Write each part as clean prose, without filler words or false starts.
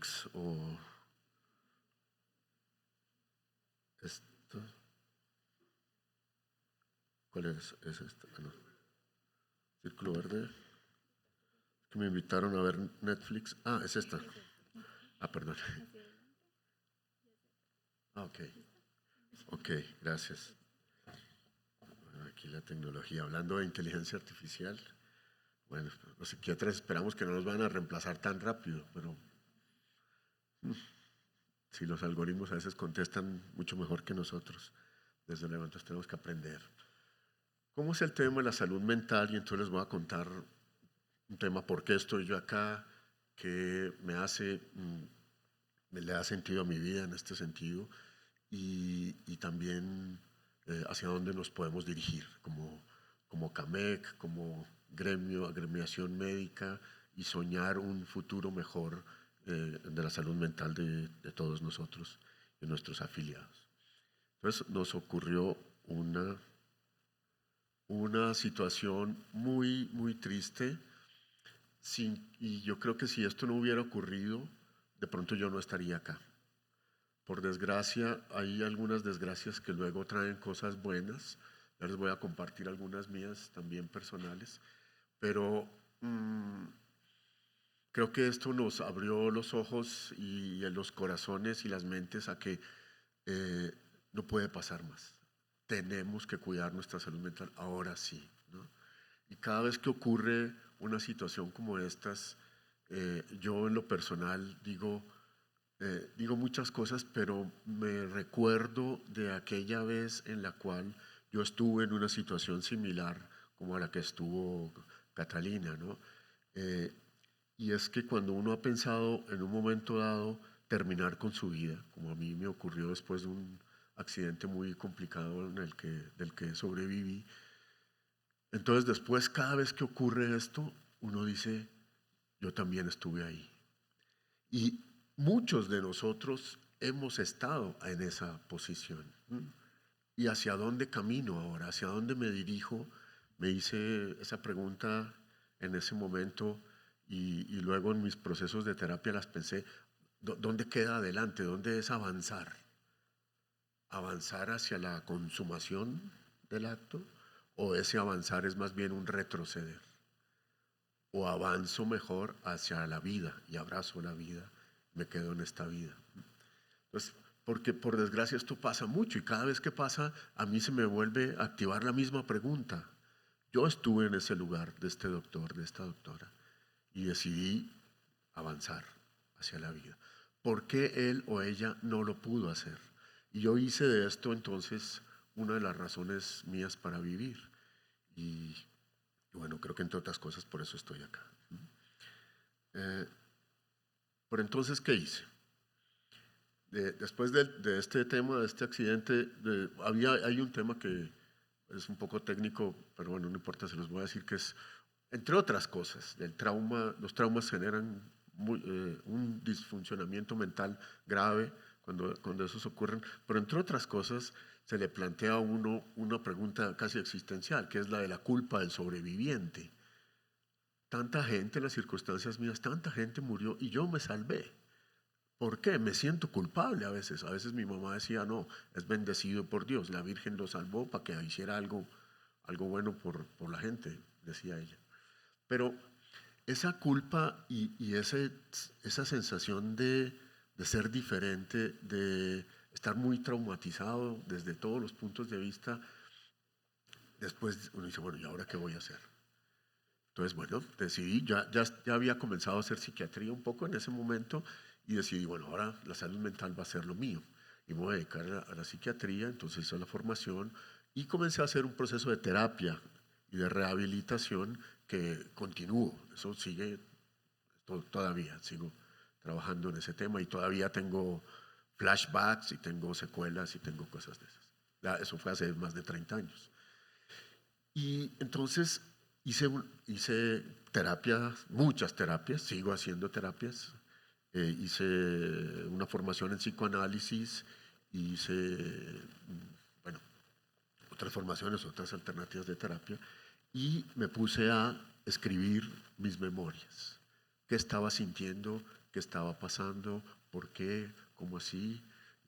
Netflix o esto. ¿Cuál es esta? Ah, no. Círculo verde. Es que me invitaron a ver Netflix. Ah, es esta. Ah, perdón. Ah, ok. Ok, gracias. Bueno, aquí la tecnología. Hablando de inteligencia artificial. Bueno, los psiquiatras esperamos que no nos van a reemplazar tan rápido, pero si los algoritmos a veces contestan mucho mejor que nosotros, desde luego, entonces tenemos que aprender. ¿Cómo es el tema de la salud mental? Y entonces les voy a contar un tema, por qué estoy yo acá, qué me hace, me le da sentido a mi vida en este sentido, y también hacia dónde nos podemos dirigir, como CAMEC, como gremio, agremiación médica, y soñar un futuro mejor de la salud mental de todos nosotros y nuestros afiliados. Entonces nos ocurrió una situación muy, muy triste, y yo creo que si esto no hubiera ocurrido, de pronto yo no estaría acá. Por desgracia, hay algunas desgracias que luego traen cosas buenas. Ya les voy a compartir algunas mías también personales, pero creo que esto nos abrió los ojos y los corazones y las mentes a que no puede pasar más. Tenemos que cuidar nuestra salud mental ahora sí, ¿no? Y cada vez que ocurre una situación como estas, yo en lo personal digo muchas cosas, pero me recuerdo de aquella vez en la cual yo estuve en una situación similar como a la que estuvo Catalina, ¿no? Eh, y es que cuando uno ha pensado en un momento dado terminar con su vida, como a mí me ocurrió después de un accidente muy complicado del que sobreviví, entonces después cada vez que ocurre esto, uno dice, yo también estuve ahí. Y muchos de nosotros hemos estado en esa posición. ¿Y hacia dónde camino ahora? ¿Hacia dónde me dirijo? Me hice esa pregunta en ese momento y luego en mis procesos de terapia las pensé, ¿dónde queda adelante? ¿Dónde es avanzar? ¿Avanzar hacia la consumación del acto? ¿O ese avanzar es más bien un retroceder? ¿O avanzo mejor hacia la vida y abrazo la vida? Me quedo en esta vida. Entonces, porque por desgracia esto pasa mucho y cada vez que pasa a mí se me vuelve a activar la misma pregunta. Yo estuve en ese lugar de este doctor, de esta doctora, y decidí avanzar hacia la vida. ¿Por qué él o ella no lo pudo hacer? Y yo hice de esto entonces una de las razones mías para vivir. Y bueno, creo que entre otras cosas por eso estoy acá. Pero entonces, ¿qué hice? Después de este tema, de este accidente, hay un tema que es un poco técnico, pero bueno, no importa, se los voy a decir que es, entre otras cosas, el trauma, los traumas generan un disfuncionamiento mental grave cuando esos ocurren, pero entre otras cosas se le plantea a uno una pregunta casi existencial, que es la de la culpa del sobreviviente. Tanta gente en las circunstancias mías, tanta gente murió y yo me salvé. ¿Por qué? Me siento culpable a veces. A veces mi mamá decía, no, es bendecido por Dios. La Virgen lo salvó para que hiciera algo bueno por la gente, decía ella. Pero esa culpa y esa sensación de ser diferente, de estar muy traumatizado desde todos los puntos de vista, después uno dice, bueno, ¿y ahora qué voy a hacer? Entonces, bueno, decidí, ya había comenzado a hacer psiquiatría un poco en ese momento y decidí, bueno, ahora la salud mental va a ser lo mío y me voy a dedicar a la psiquiatría, entonces hice la formación y comencé a hacer un proceso de terapia y de rehabilitación que continúo, eso sigue todavía, sigo trabajando en ese tema y todavía tengo flashbacks y tengo secuelas y tengo cosas de esas. Eso fue hace más de 30 años. Y entonces hice terapias, muchas terapias, sigo haciendo terapias. Hice una formación en psicoanálisis, hice, bueno, otras formaciones, otras alternativas de terapia, y me puse a escribir mis memorias. ¿Qué estaba sintiendo? qué estaba pasando, por qué, cómo así,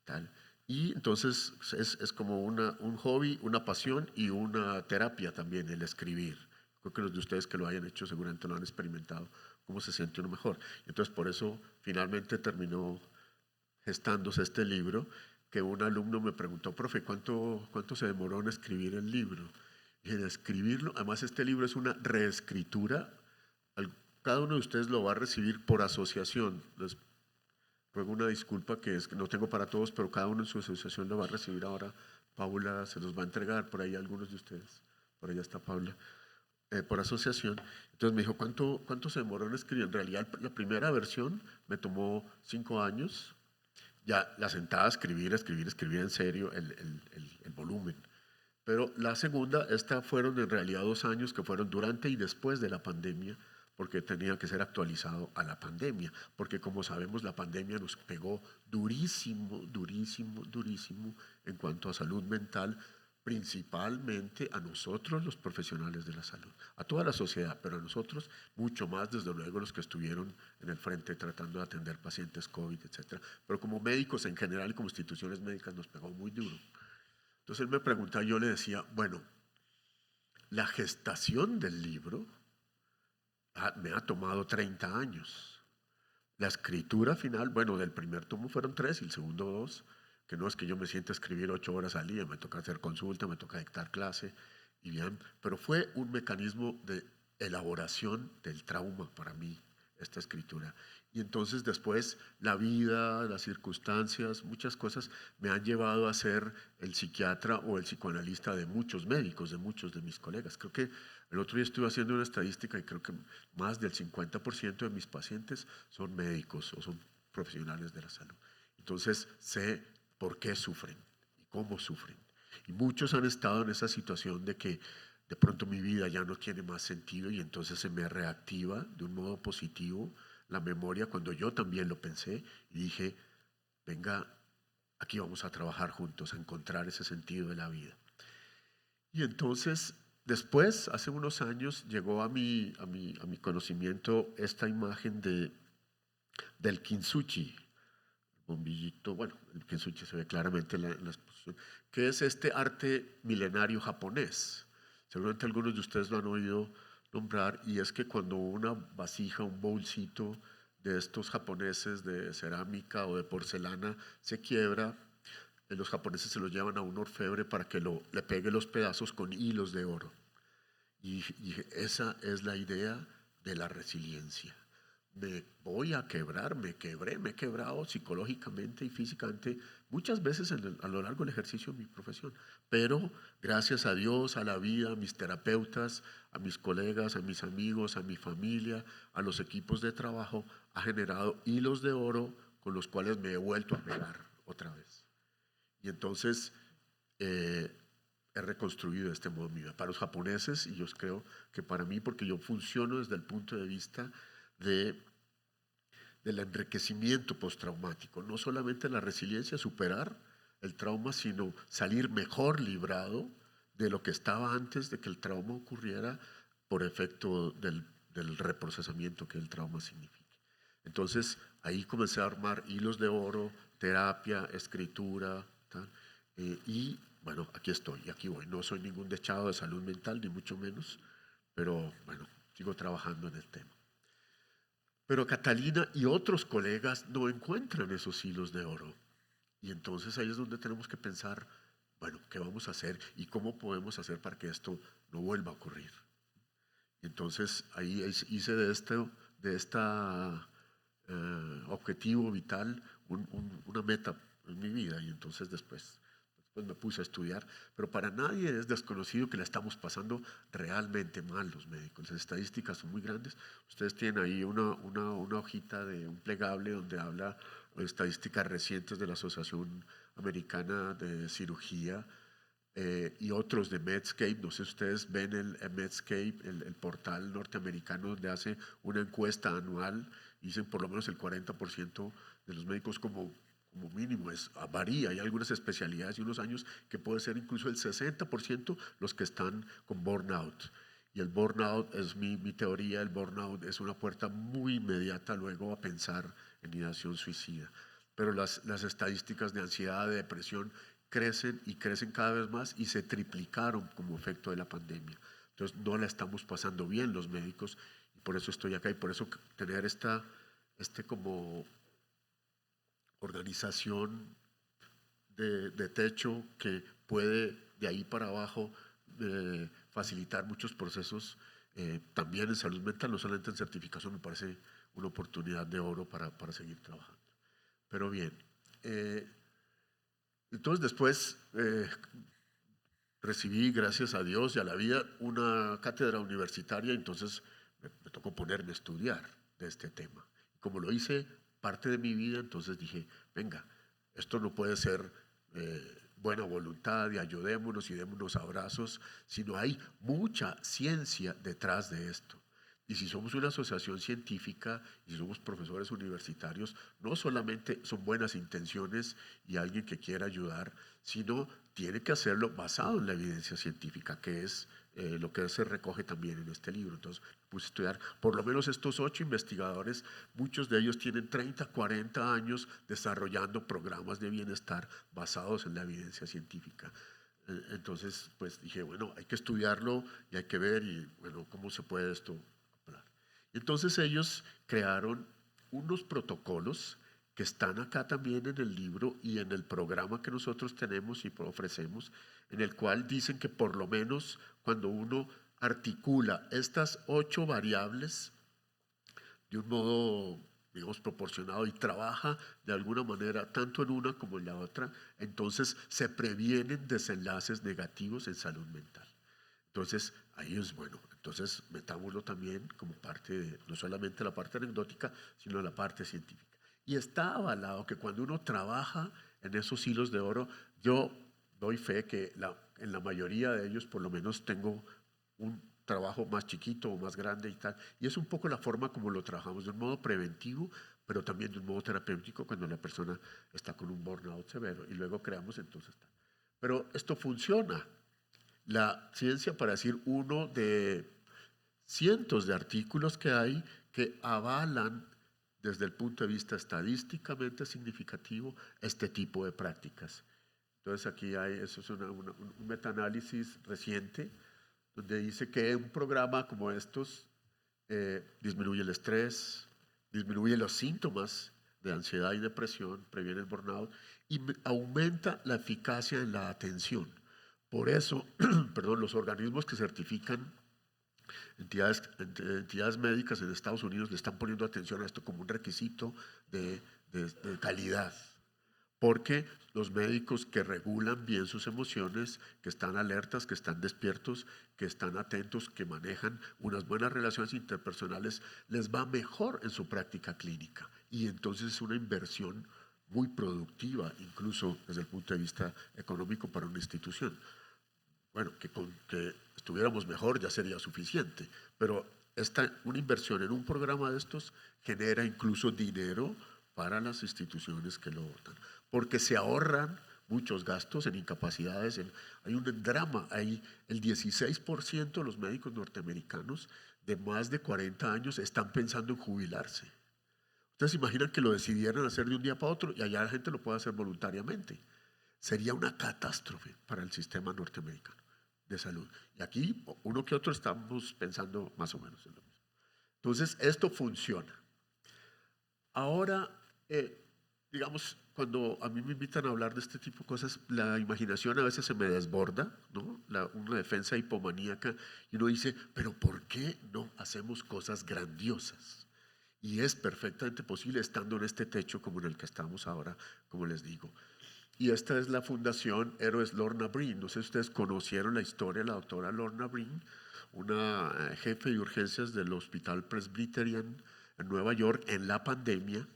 tal. Y entonces es como un hobby, una pasión y una terapia también el escribir. Creo que los de ustedes que lo hayan hecho seguramente lo han experimentado, cómo se siente uno mejor. Entonces por eso finalmente terminó gestándose este libro, que un alumno me preguntó, profe, ¿cuánto se demoró en escribir el libro? Y en escribirlo, además este libro es una reescritura, cada uno de ustedes lo va a recibir por asociación. Les ruego una disculpa que es que no tengo para todos, pero cada uno en su asociación lo va a recibir ahora. Paula se los va a entregar, por ahí algunos de ustedes, por allá está Paula, por asociación. Entonces me dijo, ¿cuánto se demoró en escribir? En realidad la primera versión me tomó 5 años, ya la sentada a escribir en serio el volumen. Pero la segunda, esta fueron en realidad 2 años que fueron durante y después de la pandemia, porque tenía que ser actualizado a la pandemia, porque como sabemos la pandemia nos pegó durísimo, durísimo, durísimo en cuanto a salud mental, principalmente a nosotros los profesionales de la salud, a toda la sociedad, pero a nosotros mucho más, desde luego los que estuvieron en el frente tratando de atender pacientes COVID, etcétera. Pero como médicos en general y como instituciones médicas nos pegó muy duro. Entonces él me preguntaba, yo le decía, bueno, la gestación del libro me ha tomado 30 años. La escritura final, bueno, del primer tomo fueron 3 y el segundo 2, que no es que yo me sienta a escribir 8 horas al día, me toca hacer consulta, me toca dictar clase, y bien, pero fue un mecanismo de elaboración del trauma para mí, esta escritura. Y entonces después la vida, las circunstancias, muchas cosas me han llevado a ser el psiquiatra o el psicoanalista de muchos médicos, de muchos de mis colegas. Creo que el otro día estuve haciendo una estadística y creo que más del 50% de mis pacientes son médicos o son profesionales de la salud. Entonces sé por qué sufren y cómo sufren. Y muchos han estado en esa situación de que de pronto mi vida ya no tiene más sentido y entonces se me reactiva de un modo positivo la memoria cuando yo también lo pensé y dije, venga, aquí vamos a trabajar juntos, a encontrar ese sentido de la vida. Y entonces, después, hace unos años, llegó a mi conocimiento esta imagen del kintsugi, bombillito, bueno, el kintsugi se ve claramente en la exposición, que es este arte milenario japonés. Seguramente algunos de ustedes lo han oído nombrar, y es que cuando una vasija, un bolsito de estos japoneses de cerámica o de porcelana se quiebra, los japoneses se lo llevan a un orfebre para que le pegue los pedazos con hilos de oro. Y dije, esa es la idea de la resiliencia. Me voy a quebrar, me quebré, me he quebrado psicológicamente y físicamente muchas veces a lo largo del ejercicio de mi profesión, pero gracias a Dios, a la vida, a mis terapeutas, a mis colegas, a mis amigos, a mi familia, a los equipos de trabajo, ha generado hilos de oro con los cuales me he vuelto a pegar otra vez. Y entonces he reconstruido de este modo mi vida. Para los japoneses, y yo creo que para mí, porque yo funciono desde el punto de vista del enriquecimiento postraumático, no solamente la resiliencia, superar el trauma, sino salir mejor librado de lo que estaba antes de que el trauma ocurriera por efecto del reprocesamiento que el trauma significa. Entonces ahí comencé a armar hilos de oro, terapia, escritura, tal, y bueno, aquí estoy, aquí voy. No soy ningún dechado de salud mental, ni mucho menos, pero bueno, sigo trabajando en el tema. Pero Catalina y otros colegas no encuentran esos hilos de oro. Y entonces ahí es donde tenemos que pensar, bueno, ¿qué vamos a hacer y cómo podemos hacer para que esto no vuelva a ocurrir? Y entonces ahí hice de este objetivo vital una meta en mi vida, y entonces después me puse a estudiar, pero para nadie es desconocido que la estamos pasando realmente mal los médicos. Las estadísticas son muy grandes. Ustedes tienen ahí una hojita de un plegable donde habla de estadísticas recientes de la Asociación Americana de Cirugía y otros de Medscape. No sé si ustedes ven el Medscape, el portal norteamericano donde hace una encuesta anual. Dicen por lo menos el 40% de los médicos como mínimo, varía, hay algunas especialidades y unos años que puede ser incluso el 60% los que están con burnout. Y el burnout es mi teoría, el burnout es una puerta muy inmediata luego a pensar en ideación suicida. Pero las estadísticas de ansiedad, de depresión, crecen y crecen cada vez más y se triplicaron como efecto de la pandemia. Entonces no la estamos pasando bien los médicos y por eso estoy acá y por eso tener como organización de techo que puede de ahí para abajo facilitar muchos procesos también en salud mental, no solamente en certificación, me parece una oportunidad de oro para seguir trabajando. Pero bien, entonces después recibí, gracias a Dios y a la vida, una cátedra universitaria, entonces me tocó ponerme a estudiar de este tema. Como lo hice parte de mi vida, entonces dije, venga, esto no puede ser buena voluntad y ayudémonos y démonos abrazos, sino hay mucha ciencia detrás de esto. Y si somos una asociación científica y somos profesores universitarios, no solamente son buenas intenciones y alguien que quiera ayudar, sino tiene que hacerlo basado en la evidencia científica, que es lo que se recoge también en este libro. Entonces puse a estudiar, por lo menos estos 8 investigadores, muchos de ellos tienen 30, 40 años desarrollando programas de bienestar basados en la evidencia científica. Entonces, pues dije, bueno, hay que estudiarlo y hay que ver y, bueno, cómo se puede esto. Entonces ellos crearon unos protocolos que están acá también en el libro y en el programa que nosotros tenemos y ofrecemos, en el cual dicen que por lo menos cuando uno articula estas 8 variables de un modo, digamos, proporcionado y trabaja de alguna manera tanto en una como en la otra, entonces se previenen desenlaces negativos en salud mental. Entonces, ahí es bueno. Entonces, metámoslo también como parte de, no solamente la parte anecdótica, sino la parte científica. Y está avalado que cuando uno trabaja en esos hilos de oro, yo doy fe que en la mayoría de ellos, por lo menos tengo un trabajo más chiquito o más grande y tal. Y es un poco la forma como lo trabajamos, de un modo preventivo, pero también de un modo terapéutico cuando la persona está con un burnout severo. Y luego creamos entonces. Pero esto funciona. La ciencia, para decir uno de cientos de artículos que hay que avalan desde el punto de vista estadísticamente significativo este tipo de prácticas. Entonces aquí hay, eso es un metaanálisis reciente donde dice que un programa como estos disminuye el estrés, disminuye los síntomas de ansiedad y depresión, previene el burnout y aumenta la eficacia en la atención. Por eso, perdón, los organismos que certifican entidades médicas en Estados Unidos le están poniendo atención a esto como un requisito de calidad. Porque los médicos que regulan bien sus emociones, que están alertas, que están despiertos, que están atentos, que manejan unas buenas relaciones interpersonales, les va mejor en su práctica clínica. Y entonces es una inversión muy productiva, incluso desde el punto de vista económico para una institución. Bueno, que estuviéramos mejor ya sería suficiente, pero una inversión en un programa de estos genera incluso dinero para las instituciones que lo votan, porque se ahorran muchos gastos en incapacidades. Hay un drama, hay el 16% de los médicos norteamericanos de más de 40 años están pensando en jubilarse. Ustedes se imaginan que lo decidieran hacer de un día para otro y allá la gente lo puede hacer voluntariamente. Sería una catástrofe para el sistema norteamericano de salud. Y aquí uno que otro estamos pensando más o menos en lo mismo. Entonces, esto funciona. Ahora, digamos, cuando a mí me invitan a hablar de este tipo de cosas, la imaginación a veces se me desborda, ¿no? Una defensa hipomaníaca, y uno dice, pero ¿por qué no hacemos cosas grandiosas? Y es perfectamente posible estando en este techo como en el que estamos ahora, como les digo. Y esta es la Fundación Héroes Lorna Breen. No sé si ustedes conocieron la historia de la doctora Lorna Breen, una jefe de urgencias del Hospital Presbyterian en Nueva York en la pandemia,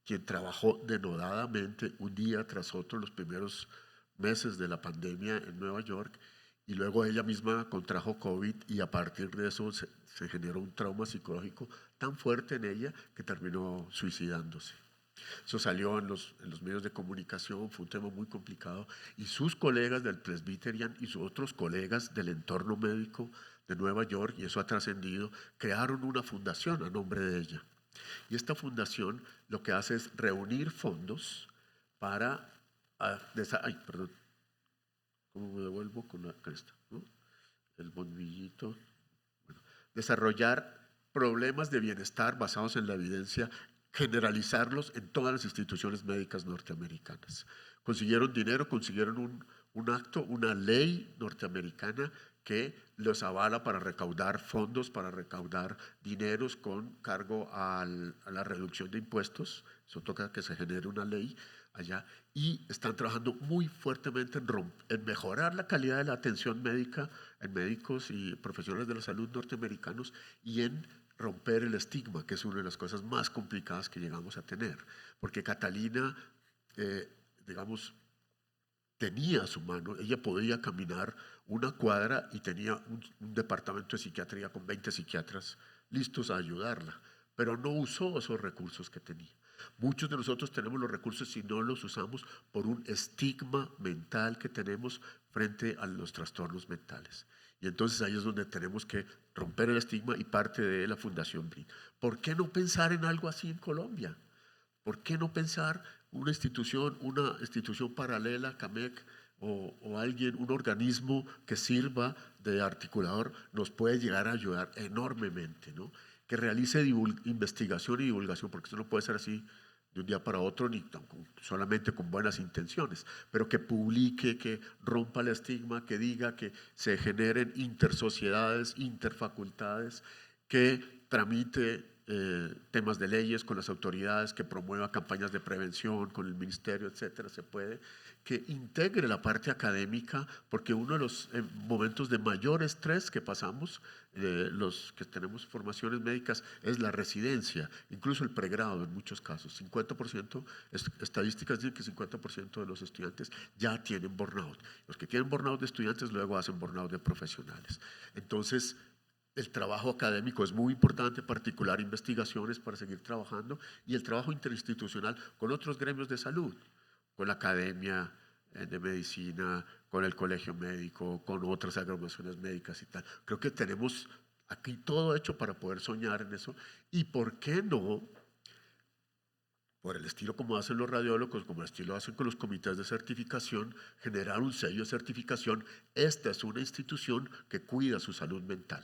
quien trabajó denodadamente un día tras otro los primeros meses de la pandemia en Nueva York, y luego ella misma contrajo COVID y a partir de eso se generó un trauma psicológico tan fuerte en ella que terminó suicidándose. Eso salió en los medios de comunicación, fue un tema muy complicado, y sus colegas del Presbyterian y sus otros colegas del entorno médico de Nueva York, y eso ha trascendido, crearon una fundación a nombre de ella. Y esta fundación lo que hace es reunir fondos para... ay, perdón, ¿cómo me devuelvo con la cresta? ¿No? El bombillito. Bueno, desarrollar problemas de bienestar basados en la evidencia, generalizarlos en todas las instituciones médicas norteamericanas. Consiguieron dinero, consiguieron un acto, una ley norteamericana que los avala para recaudar fondos, para recaudar dineros con cargo a la reducción de impuestos. Eso toca que se genere una ley allá, y están trabajando muy fuertemente en mejorar la calidad de la atención médica en médicos y profesionales de la salud norteamericanos, y en romper el estigma, que es una de las cosas más complicadas que llegamos a tener, porque Catalina, digamos, tenía a su mano, ella podía caminar una cuadra y tenía un departamento de psiquiatría con 20 psiquiatras listos a ayudarla, pero no usó esos recursos que tenía. Muchos de nosotros tenemos los recursos y no los usamos por un estigma mental que tenemos frente a los trastornos mentales. Y entonces ahí es donde tenemos que romper el estigma, y parte de la Fundación BRIN. ¿Por qué no pensar en algo así en Colombia? ¿Por qué no pensar una institución paralela, CAMEC, o alguien, un organismo que sirva de articulador, nos puede llegar a ayudar enormemente, ¿no? Que realice investigación y divulgación, porque eso no puede ser así de un día para otro, ni solamente con buenas intenciones, pero que publique, que rompa el estigma, que diga que se generen intersociedades, interfacultades, que tramite temas de leyes con las autoridades, que promueva campañas de prevención con el ministerio, etcétera. Se puede que integre la parte académica, porque uno de los momentos de mayor estrés que pasamos, los que tenemos formaciones médicas, es la residencia, incluso el pregrado en muchos casos. 50%, estadísticas dicen que 50% de los estudiantes ya tienen burnout. Los que tienen burnout de estudiantes luego hacen burnout de profesionales. Entonces, el trabajo académico es muy importante, particular investigaciones para seguir trabajando, y el trabajo interinstitucional con otros gremios de salud, con la academia de medicina, con el colegio médico, con otras agrupaciones médicas y tal. Creo que tenemos aquí todo hecho para poder soñar en eso. Y por qué no, por el estilo como hacen los radiólogos, como el estilo hacen con los comités de certificación, generar un sello de certificación. Esta es una institución que cuida su salud mental.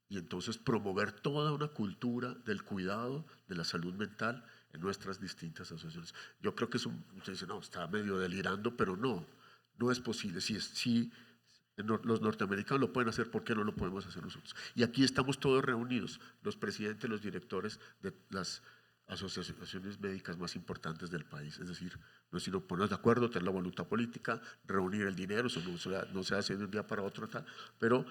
Y entonces promover toda una cultura del cuidado de la salud mental en nuestras distintas asociaciones. Yo creo que usted dice, no, está medio delirando, pero no es posible. Si los norteamericanos lo pueden hacer, ¿por qué no lo podemos hacer nosotros? Y aquí estamos todos reunidos, los presidentes, los directores de las asociaciones médicas más importantes del país. Es decir, no es sino ponernos de acuerdo, tener la voluntad política, reunir el dinero. Eso no se hace de un día para otro, tal, pero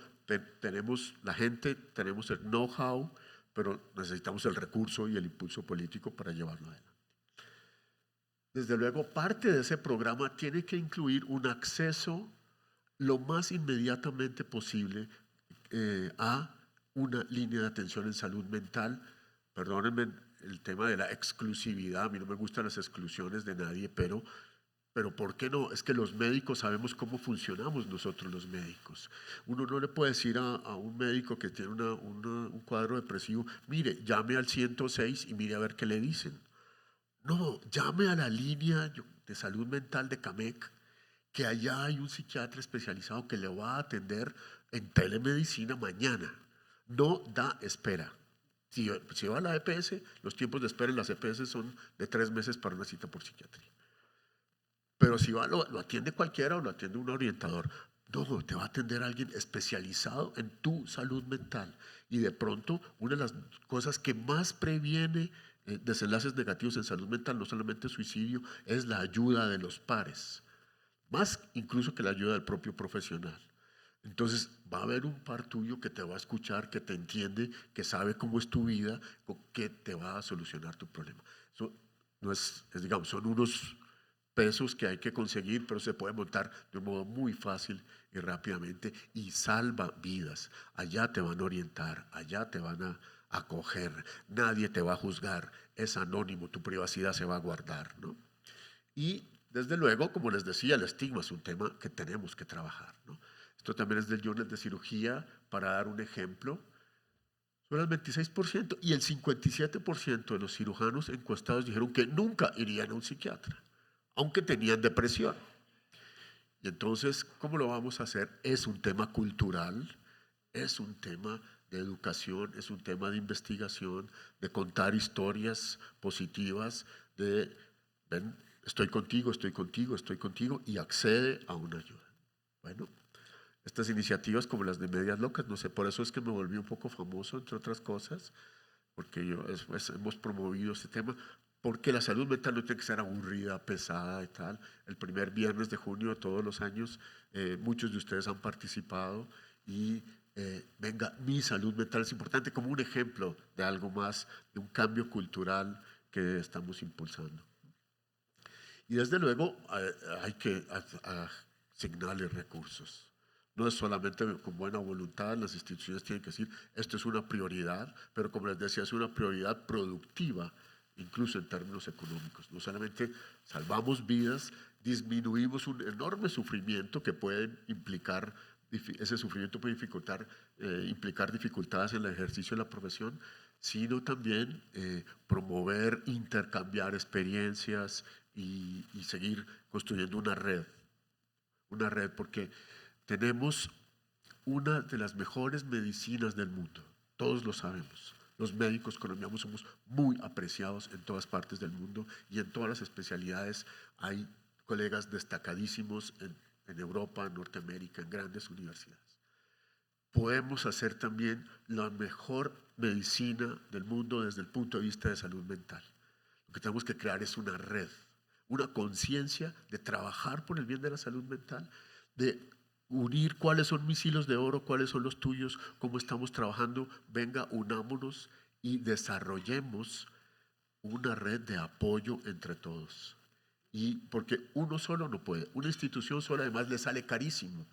tenemos la gente, tenemos el know-how, pero necesitamos el recurso y el impulso político para llevarlo adelante. Desde luego, parte de ese programa tiene que incluir un acceso lo más inmediatamente posible a una línea de atención en salud mental. Perdónenme el tema de la exclusividad, a mí no me gustan las exclusiones de nadie, pero ¿por qué no? Es que los médicos sabemos cómo funcionamos nosotros los médicos. Uno no le puede decir a un médico que tiene un cuadro depresivo, mire, llame al 106 y mire a ver qué le dicen. No, llame a la línea de salud mental de CAMEC, que allá hay un psiquiatra especializado que le va a atender en telemedicina mañana. No da espera. Si va a la EPS, los tiempos de espera en las EPS son de 3 meses para una cita por psiquiatría. Pero si va, lo atiende cualquiera o lo atiende un orientador. No, te va a atender alguien especializado en tu salud mental. Y de pronto, una de las cosas que más previene desenlaces negativos en salud mental, no solamente suicidio, es la ayuda de los pares. Más incluso que la ayuda del propio profesional. Entonces va a haber un par tuyo que te va a escuchar, que te entiende, que sabe cómo es tu vida, que te va a solucionar tu problema. Eso no digamos, son unos pesos que hay que conseguir, pero se puede montar de un modo muy fácil y rápidamente, y salva vidas. Allá te van a orientar, allá te van a acoger, nadie te va a juzgar, es anónimo, tu privacidad se va a guardar, ¿no? Y desde luego, como les decía, el estigma es un tema que tenemos que trabajar, ¿no? Esto también es del Journal de Cirugía, para dar un ejemplo. Solo el 26% y el 57% de los cirujanos encuestados dijeron que nunca irían a un psiquiatra, aunque tenían depresión. Y entonces, ¿cómo lo vamos a hacer? Es un tema cultural, es un tema de educación, es un tema de investigación, de contar historias positivas, de, ven, estoy contigo, estoy contigo, estoy contigo, y accede a una ayuda. Bueno, estas iniciativas como las de Medias Locas, no sé, por eso es que me volví un poco famoso, entre otras cosas, porque hemos promovido este tema, porque la salud mental no tiene que ser aburrida, pesada y tal. El primer viernes de junio de todos los años, muchos de ustedes han participado y venga, mi salud mental es importante como un ejemplo de algo más, de un cambio cultural que estamos impulsando. Y desde luego hay que asignarle recursos. No es solamente con buena voluntad, las instituciones tienen que decir, esto es una prioridad, pero como les decía, es una prioridad productiva, incluso en términos económicos. No solamente salvamos vidas, disminuimos un enorme sufrimiento que puede implicar, ese sufrimiento puede implicar dificultades en el ejercicio de la profesión, sino también promover, intercambiar experiencias y seguir construyendo una red porque tenemos una de las mejores medicinas del mundo, todos lo sabemos. Los médicos colombianos somos muy apreciados en todas partes del mundo y en todas las especialidades hay colegas destacadísimos en Europa, en Norteamérica, en grandes universidades. Podemos hacer también la mejor medicina del mundo desde el punto de vista de salud mental. Lo que tenemos que crear es una red, una conciencia de trabajar por el bien de la salud mental, de unir cuáles son mis hilos de oro, cuáles son los tuyos, cómo estamos trabajando. Venga, unámonos y desarrollemos una red de apoyo entre todos. Y porque uno solo no puede, una institución sola además le sale carísimo.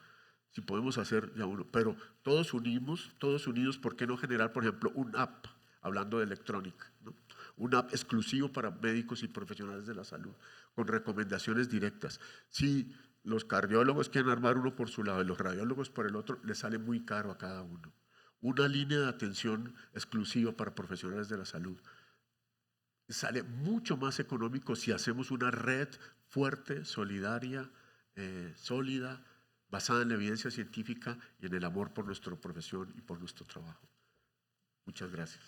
Si podemos hacer ya uno, pero todos unidos, ¿por qué no generar, por ejemplo, un app, hablando de electrónica, ¿no? Un app exclusivo para médicos y profesionales de la salud, con recomendaciones directas? Si los cardiólogos quieren armar uno por su lado y los radiólogos por el otro, les sale muy caro a cada uno. Una línea de atención exclusiva para profesionales de la salud sale mucho más económico si hacemos una red fuerte, solidaria, sólida, basada en la evidencia científica y en el amor por nuestra profesión y por nuestro trabajo. Muchas gracias.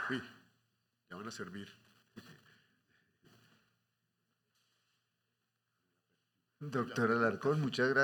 Sí, ya van a servir. Doctor Alarcón, muchas gracias.